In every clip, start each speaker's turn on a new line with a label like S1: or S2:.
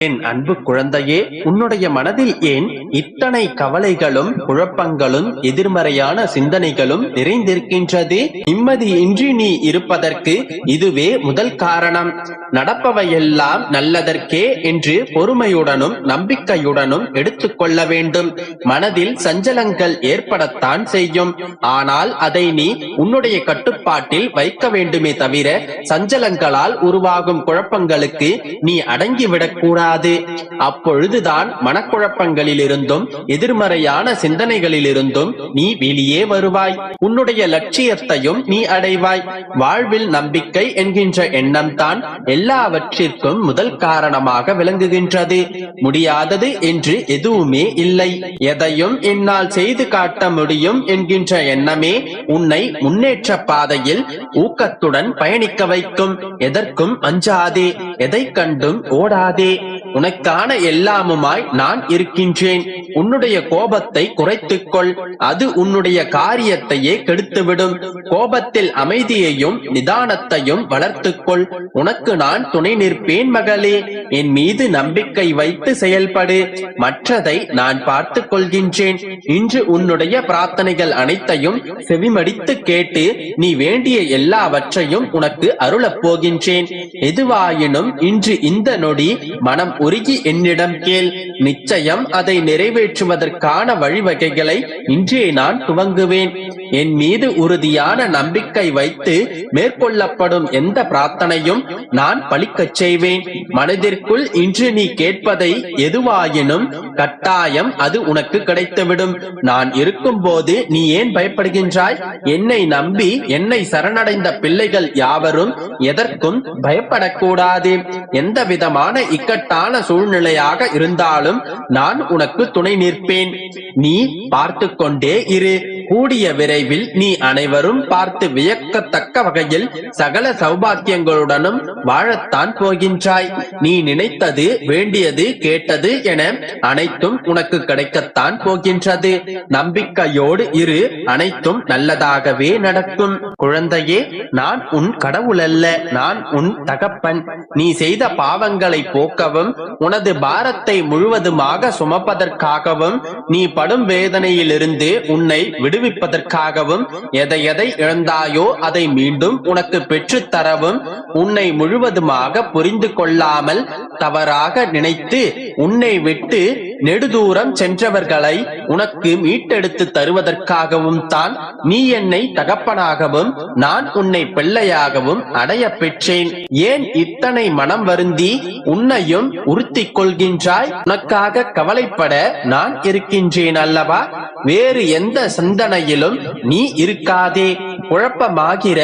S1: என் அன்பு குழந்தையே, உன்னுடைய மனதில் ஏன் இத்தனை கவலைகளும் குழப்பங்களும் எதிர்மறையான சிந்தனைகளும் நிறைந்திருக்கின்றது? நிம்மதியின்றி நீ இருப்பதற்கு இதுவே முதல் காரணம். நடப்பவையெல்லாம் நல்லதற்கே என்று பொறுமையுடனும் நம்பிக்கையுடனும் எடுத்துக்கொள்ள வேண்டும். மனதில் சஞ்சலங்கள் ஏற்படத்தான் செய்யும். ஆனால் அதை நீ உன்னுடைய கட்டுப்பாட்டில் வைக்க வேண்டுமே தவிர சஞ்சலங்களால் உருவாகும் குழப்பங்களுக்கு நீ அடங்கிவிடக் கூடாது. அப்பொழுதுதான் மனக்குழப்பங்களிலிருந்தும் எதிர்மறையான சிந்தனைகளிலிருந்தும் நீ வெளியே வருவாய். உன்னுடைய லட்சியத்தையும் நீ அடைவாய். வாழ்வில் நம்பிக்கை என்கின்ற எண்ணம் தான் எல்லாவற்றிற்கும் முதல் காரணமாக விளங்குகின்றது. முடியாதது என்று எதுவுமே இல்லை. எதையும் என்னால் செய்து காட்ட முடியும் என்கின்ற எண்ணமே உன்னை முன்னேற்ற பாதையில் ஊக்கத்துடன் பயணிக்க வைக்கும். எதற்கும் அஞ்சாதே, எதை கண்டும் ஓடாதே. உனக்கான எல்லாமுமாய் நான் இருக்கின்றேன். உன்னுடைய கோபத்தை குறைத்துக்கொள். அது உன்னுடைய காரியத்தையே கெடுத்துவிடும். கோபத்தில் அமைதியையும் நிதானத்தையும் வளர்த்துக்கொள். உனக்கு நான் துணை நிற்பேன் மகளே. என் மீது நம்பிக்கை வைத்து செயல்படு. மற்றதை நான் பார்த்துக் கொள்கின்றேன். இன்று உன்னுடைய பிரார்த்தனைகள் அனைத்தையும் செவிமடித்து கேட்டு நீ வேண்டிய எல்லாவற்றையும் உனக்கு அருளப் போகின்றேன். எதுவாயினும் இன்று இந்த நொடி மனம் உருகி என்னிடம் கேள். நிச்சயம் அதை நிறைவேற்றுவதற்கான வழிவகைகளை இன்றே நான் துவங்குவேன். என் மீது உறுதியான நம்பிக்கை வைத்து மேற்கொள்ளப்படும் எந்த பிரார்த்தனையும் நான் பலிக்கச் செய்வேன். மனதிற்குள் இன்று நீ கேட்பதை எதுவாயினும் கட்டாயம் அது உனக்கு கிடைத்துவிடும். நான் இருக்கும் போது நீ ஏன் பயப்படுகின்றாய்? என்னை நம்பி என்னை சரணடைந்த பிள்ளைகள் யாவரும் எதற்கும் பயப்படக்கூடாது. எந்த விதமான இக்கட்டான சூழ்நிலையாக இருந்தாலும் நான் உனக்கு துணை நிற்பேன். நீ பார்த்து கொண்டே இரு. கூடிய விரைவில் நீ அனைவரும் பார்த்து வியக்கத்தக்க வகையில் சகல சௌபாக்கியங்களுடனும் வாழத்தான் போகின்றாய். நீ நினைத்தது, வேண்டியது, கேட்டது என அனைத்தும் உனக்கு கிடைக்கத்தான் போகின்றது. நம்பிக்கையோடு இரு. அனைத்தும் நல்லதாகவே நடக்கும். குழந்தையே, நான் உன் கடவுள் அல்ல, நான் உன் தகப்பன். நீ செய்த பாவங்களை போக்கவும் உனது பாரத்தை முழுவதுமாக சுமப்பதற்காகவும் நீ படும் வேதனையிலிருந்து உன்னை விடுவிப்பதற்காகவும் எதை இழந்தாயோ அதை மீண்டும் உனக்கு பெற்றுத் தரவும் உன்னை முழுவதுமாக புரிந்து கொள்ளாமல் தவறாக நினைத்து உன்னை விட்டு நெடுதூரம் சென்றவர்களை உனக்கு மீட்டெடுத்து தருவதற்காகவும் தான் நீ என்னை தகப்பனாகவும் நான் உன்னை பிள்ளையாகவும் அடைய பெற்றேன். ஏன் இத்தனை மனம் வருந்தி உன்னையும் உறுத்திக் கொள்கின்றாய்? உனக்காக கவலைப்பட நான் இருக்கின்றேன் அல்லவா? வேறு எந்த சிந்தனையிலும் நீ இருக்காதே. குழப்பமாகிற,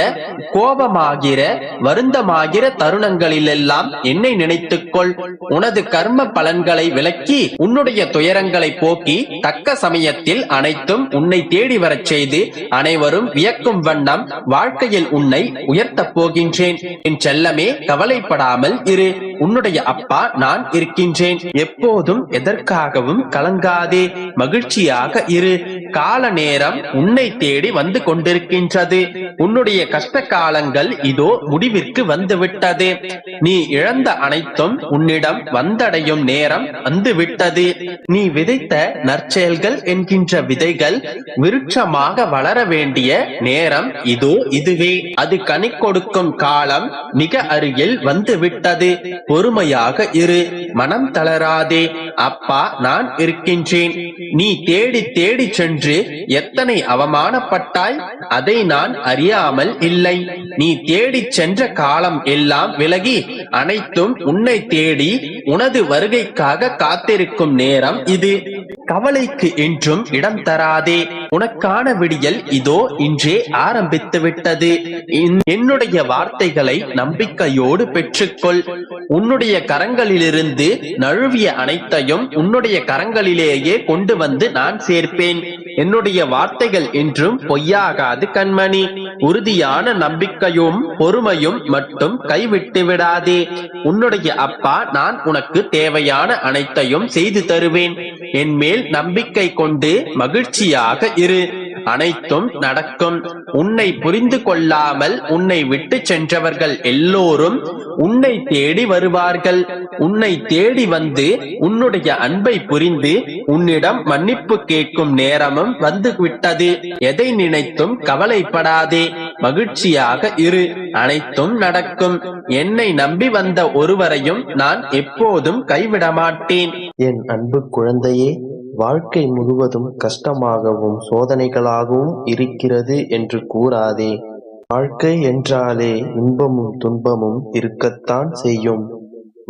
S1: கோபமாகிற, வருந்தமாகிற தருணங்களிலெல்லாம் என்னை நினைத்துக்கொள். உனது கர்ம பலன்களை விலக்கி உன்னுடைய துயரங்களை போக்கி தக்க சமயத்தில் அனைத்தும் உன்னை தேடி வரச் செய்து அனைவரும் வியக்கும் வண்ணம் வாழ்க்கையில் உன்னை உயர்த்தப் போகின்றேன். என் செல்லமே, கவலைப்படாமல் இரு. உன்னுடைய அப்பா நான் இருக்கின்றேன். எப்போதும் எதற்காகவும் கலங்காதே. மகிழ்ச்சியாக இரு. கால நேரம் உன்னை தேடி வந்து கொண்டிருக்கின்றது. உன்னுடைய கஷ்ட காலங்கள் இதோ முடிவிற்கு வந்துவிட்டது. நீ இழந்த அனைத்தும் உன்னிடம் வந்தடையும் நேரம் வந்துவிட்டது. நீ விதைத்த நற்செயல்கள் என்கின்ற விதைகள் விருட்சமாக வளர வேண்டிய நேரம் இதோ இதுவே. அது கனி கொடுக்கும் காலம் மிக அருகில் வந்துவிட்டது. பொறுமையாக இரு. மனம் தளராதே. அப்பா நான் இருக்கின்றேன். நீ தேடி தேடி சென்று எத்தனை அவமானப்பட்டாய்? அதை நான் அறியாமல் இல்லை. நீ தேடி சென்ற காலம் எல்லாம் விலகி அனைத்தும் உன்னை தேடி உனது வருகைக்காக காத்திருக்கும் நேரம் இது. கவலைக்கு என்றும் இடம் தராதே. உனக்கான விடியல் இதோ இன்றே ஆரம்பித்து விட்டது. என்னுடைய வார்த்தைகளை நம்பிக்கையோடு பெற்றுக்கொள். உன்னுடைய கரங்களிலிருந்து நழுவிய அனைத்தையும் உன்னுடைய கரங்களிலேயே கொண்டு வந்து நான் சேர்ப்பேன். என்னுடைய வார்த்தைகள் என்றும் பொய்யாகாது கண்மணி. உறுதியான நம்பிக்கையும் பொறுமையும் மட்டும் கைவிட்டு விடாதே. உன்னுடைய அப்பா நான் உனக்கு தேவையான அனைத்தையும் செய்து தருவேன். என் மேல் நம்பிக்கை கொண்டு மகிழ்ச்சியாக இரு. அனைத்தும் நடக்கும். உன்னை புரிந்து கொள்ளாமல் உன்னை விட்டு சென்றவர்கள் எல்லோரும் உன்னை தேடி வருவார்கள். உன்னை தேடி வந்து உன்னுடைய அன்பை புரிந்து உன்னிடம் மன்னிப்பு கேட்கும் நேரமும் வந்துவிட்டது. எதை நினைத்தும் கவலைப்படாதே, மகிழ்ச்சியாக இரு, அனைத்தும் நடக்கும். என்னை நம்பி வந்த ஒருவரையும் நான் எப்போதும் கைவிட மாட்டேன்.
S2: என் அன்பு குழந்தையே, வாழ்க்கை முழுவதும் கஷ்டமாகவும் சோதனைகளாகவும் இருக்கிறது என்று கூறாதே. வாழ்க்கை என்றாலே இன்பமும் துன்பமும் இருக்கத்தான் செய்யும்.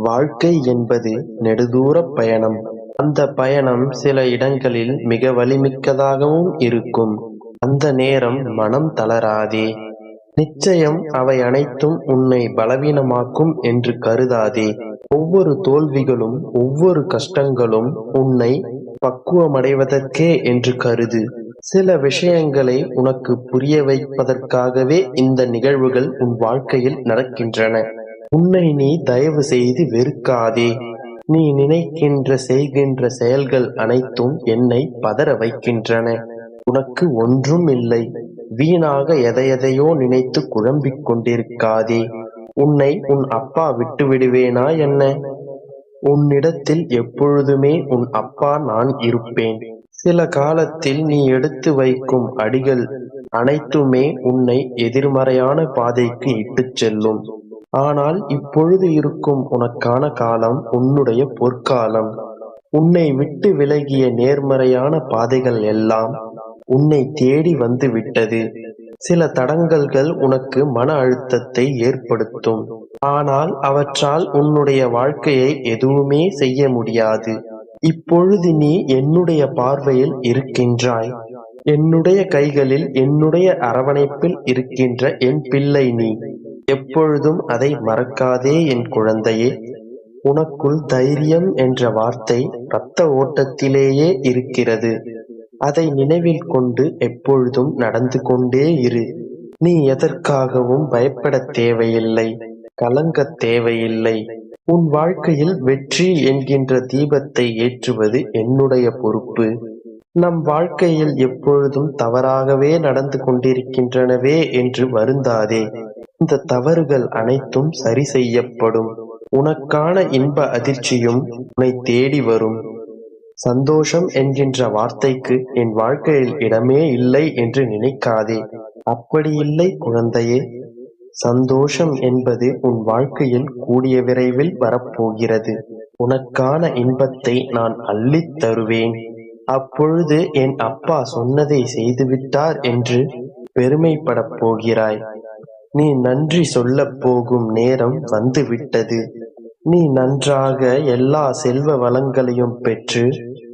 S2: வாழ்க்கை என்பது நெடுதூரப் பயணம். அந்த பயணம் சில இடங்களில் மிக வலிமிக்கதாகவும் இருக்கும். அந்த நேரம் மனம் தளராதே. நிச்சயம் அவை அனைத்தும் உன்னை பலவீனமாக்கும் என்று கருதாதே. ஒவ்வொரு தோல்விகளும் ஒவ்வொரு கஷ்டங்களும் உன்னை பக்குவமடைவதற்கே என்று கருது. சில விஷயங்களை உனக்கு புரிய வைப்பதற்காகவே இந்த நிகழ்வுகள் உன் வாழ்க்கையில் நடக்கின்றன. உன்னை நீ தயவு செய்து வெறுக்காதே. நீ நினைக்கின்ற செய்கின்ற செயல்கள் அனைத்தும் என்னை பதற வைக்கின்றன. உனக்கு ஒன்றும் இல்லை. வீணாக எதையெதையோ நினைத்து குழம்பிக் கொண்டிருக்காதே. உன்னை உன் அப்பா விட்டு விடுவேனா என்ன? உன்னிடத்தில் எப்பொழுதுமே உன் அப்பா நான் இருப்பேன். சில காலத்தில் நீ எடுத்து வைக்கும் அடிகள் அனைத்துமே உன்னை எதிர்மறையான பாதைக்கு இட்டுச் செல்லும். ஆனால் இப்பொழுது இருக்கும் உனக்கான காலம் உன்னுடைய பொற்காலம். உன்னை விட்டு விலகிய நேர்மறையான பாதைகள் எல்லாம் உன்னை தேடி வந்து விட்டது. சில தடங்கல்கள் உனக்கு மன அழுத்தத்தை ஏற்படுத்தும். ஆனால் அவற்றால் உன்னுடைய வாழ்க்கையை எதுவுமே செய்ய முடியாது. இப்பொழுது நீ என்னுடைய பார்வையில் இருக்கின்றாய். என்னுடைய கைகளில் என்னுடைய அரவணைப்பில் இருக்கின்ற என் பிள்ளை நீ. எப்பொழுதும் அதை மறக்காதே என் குழந்தையே. உனக்குள் தைரியம் என்ற வார்த்தை இரத்த ஓட்டத்திலேயே இருக்கிறது. அதை நினைவில் கொண்டு எப்பொழுதும் நடந்து கொண்டே இரு. நீ எதற்காகவும் பயப்படத் தேவையில்லை, கலங்கத் தேவையில்லை. உன் வாழ்க்கையில் வெற்றி என்கின்ற தீபத்தை ஏற்றுவது என்னுடைய பொறுப்பு. நம் வாழ்க்கையில் எப்பொழுதும் தவறாகவே நடந்து கொண்டிருக்கின்றனவே என்று வருந்தாதே. இந்த தவறுகள் அனைத்தும் சரி செய்யப்படும். உனக்கான இன்ப அதிர்ச்சியும் உன்னை தேடி வரும். சந்தோஷம் என்கின்ற வார்த்தைக்கு என் வாழ்க்கையில் இடமே இல்லை என்று நினைக்காதே. அப்படி இல்லை குழந்தையே. சந்தோஷம் என்பது உன் வாழ்க்கையில் கூடிய விரைவில் வரப்போகிறது. உனக்கான இன்பத்தை நான் அள்ளித் தருவேன். அப்பொழுது என் அப்பா சொன்னதை செய்துவிட்டார் என்று பெருமைப்படப் போகிறாய். நீ நன்றி சொல்லப் போகும் நேரம் வந்துவிட்டது. நீ நன்றாக எல்லா செல்வ வளங்களையும் பெற்று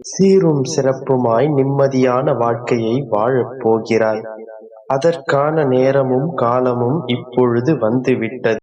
S2: சீரும் சிறப்புமாய் நிம்மதியான வாழ்க்கையை வாழப் போகிறாய். அதற்கான நேரமும் காலமும் இப்பொழுது வந்துவிட்டது.